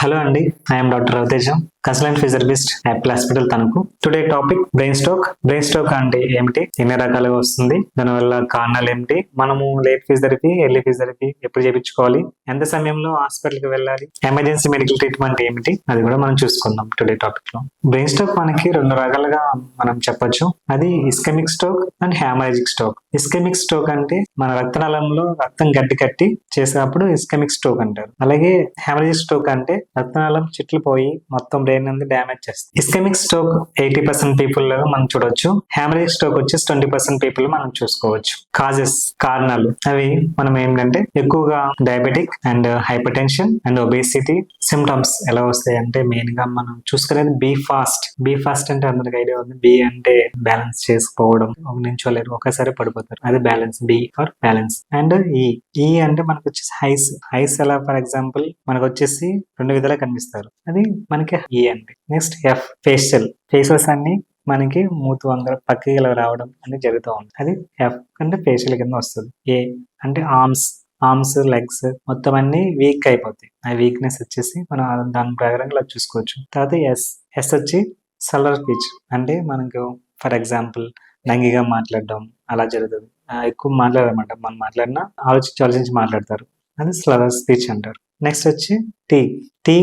Hello Andy, I am Dr. Ravtejam, consultant physiotherapist Apple hospital Tanuku. Today topic brain stroke అంటే ఏమిటి, ఎన్ని రకాలుగా వస్తుంది, దానివల్ల కారణాలు ఏమిటి, మనము లేట్ ఫిజియోథెరపీ ఎర్లీ ఫిజియోథెరపీ ఎప్పుడు చేయించుకోవాలి, ఎంత సమయంలో హాస్పిటల్ కి వెళ్ళాలి, ఎమర్జెన్సీ మెడికల్ ట్రీట్మెంట్ ఏమిటి, అది కూడా మనం చూసుకుందాం టుడే టాపిక్ లో. బ్రెయిన్ స్ట్రోక్ మనకి రెండు రకాలుగా మనం చెప్పొచ్చు. అది ischaemic stroke and haemorrhagic stroke. Ischaemic stroke అంటే మన రక్తనాళంలో రక్తం గడ్డి కట్టి చేసినప్పుడు ఇస్కెమిక్ స్ట్రోక్ అంటారు. అలాగే హ్యామరేజిక్ స్ట్రోక్ అంటే రక్తనాళం చిట్లు పోయి మొత్తం బ్రెయిన్ అనేది డ్యామేజ్ చేస్తుంది. ఇస్కెమిక్ స్ట్రోక్ 80% పీపుల్ లో మనం చూడొచ్చు. హ్యామరేజిక్ స్ట్రోక్ వచ్చేసి 20% పీపుల్ మనం చూసుకోవచ్చు. కాజెస్, కారణాలు అవి మనం ఏంటంటే ఎక్కువగా diabetic and hyper tension and obesity. Symptoms ఎలా వస్తాయి అంటే మెయిన్ గా మనం చూసుకునేది బీ ఫాస్ట్ అంటే అందరికి ఐడియా ఉంది. బి అంటే బ్యాలెన్స్ చేసుకోవడం, నించోలేరు, ఒకసారి పడిపోతారు, అది balance. B for balance. And ఈ అంటే మనకు వచ్చేసి హైస్ ఎలా, ఫర్ ఎగ్జాంపుల్ మనకు వచ్చేసి రెండు విధాలుగా కనిపిస్తారు, అది మనకి ఈ అండి. నెక్స్ట్ ఎఫ్, ఫేషియల్స్ అన్ని మనకి మూతు వంకర పక్కకి ఇలా రావడం అనేది జరుగుతూ ఉంది, అది ఎఫ్ అంటే ఫేషియల్ కింద వస్తుంది. ఏ అంటే ఆర్మ్స్ లెగ్స్ మొత్తం అన్ని వీక్ అయిపోతాయి. ఆ వీక్నెస్ వచ్చేసి మనం దాని ప్రకారంగా చూసుకోవచ్చు. తర్వాత ఎస్ వచ్చి సలర్ స్పీచ్ అంటే మనకు ఫర్ ఎగ్జాంపుల్ నంగిగా మాట్లాడడం అలా జరుగుతుంది. ఎక్కువ మాట్లాడమాట, మనం మాట్లాడినా ఆలోచించి మాట్లాడతారు, అది స్లవర్ స్పీచ్ అంటారు. నెక్స్ట్ వచ్చి టీ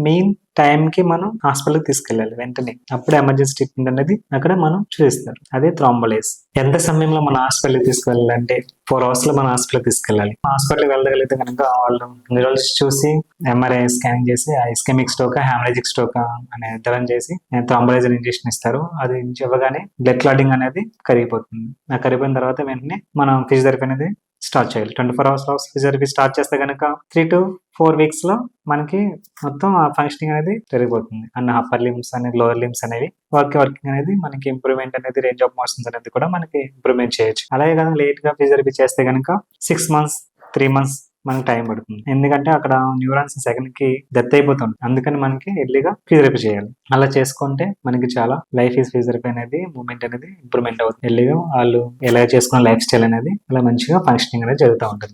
మెయిన్ టైం కి మనం హాస్పిటల్కి తీసుకెళ్ళాలి వెంటనే, అప్పుడు ఎమర్జెన్సీ ట్రీట్మెంట్ అనేది అక్కడ మనం చూపిస్తారు, అదే థ్రాంబోలైస్. ఎంత సమయంలో మన హాస్పిటల్కి తీసుకెళ్ళాలంటే 4 hours లో మన హాస్పిటల్కి తీసుకెళ్ళాలి. హాస్పిటల్కి వెళ్ళగలిగితే కనుక వాళ్ళు న్యూరాలజిస్ట్ చూసి ఎంఆర్ఐ స్కానింగ్ చేసి ఇస్కెమిక్ స్ట్రోక్ హ్యామరేజిక్ స్ట్రోక్ అని నిర్ధారణ చేసి థ్రాంబోలైజర్ ఇంజెక్షన్ ఇస్తారు. అది ఇవ్వగానే బ్లడ్ క్లాటింగ్ అనేది కరిగిపోతుంది. ఆ కరిగిపోయిన తర్వాత వెంటనే మనం ఫిజియోథెరపీ అనేది స్టార్ట్ చేయాలి. 24 hours ఫిజియోథెరపీ స్టార్ట్ చేస్తే కనుక 3 to 4 weeks లో మనకి మొత్తం ఆ ఫంక్షనింగ్ అనేది జరిగిపోతుంది. అండ్ అప్పర్ లిమ్స్ అనేది లోవర్ లిమ్స్ అనేవి వర్కింగ్ అనేది మనకి ఇంప్రూవ్మెంట్ అనేది, రేంజ్ ఆఫ్ మోషన్స్ అనేది కూడా మనకి ఇంప్రూవ్మెంట్ చేయొచ్చు. అలాగే కనుక లేట్ గా ఫిజియోథెరపీ చేస్తే కనుక 6 months 3 months మనకి టైం పడుతుంది. ఎందుకంటే అక్కడ న్యూరాన్స్ సెకండ్ కి డెత్ అయిపోతుంది. అందుకని మనకి ఎర్లీగా ఫిజియోథెరపీ చేయాలి. అలా చేసుకుంటే మనకి చాలా లైఫ్ ఈజ్ ఫిజియోథెరపీ అనేది మూవ్మెంట్ అనేది ఇంప్రూవ్మెంట్ అవుతుంది. ఎర్లీగా వాళ్ళు ఎలా చేసుకున్న లైఫ్ స్టైల్ అనేది అలా మంచిగా ఫంక్షనింగ్ అనేది జరుగుతూ ఉంటుంది.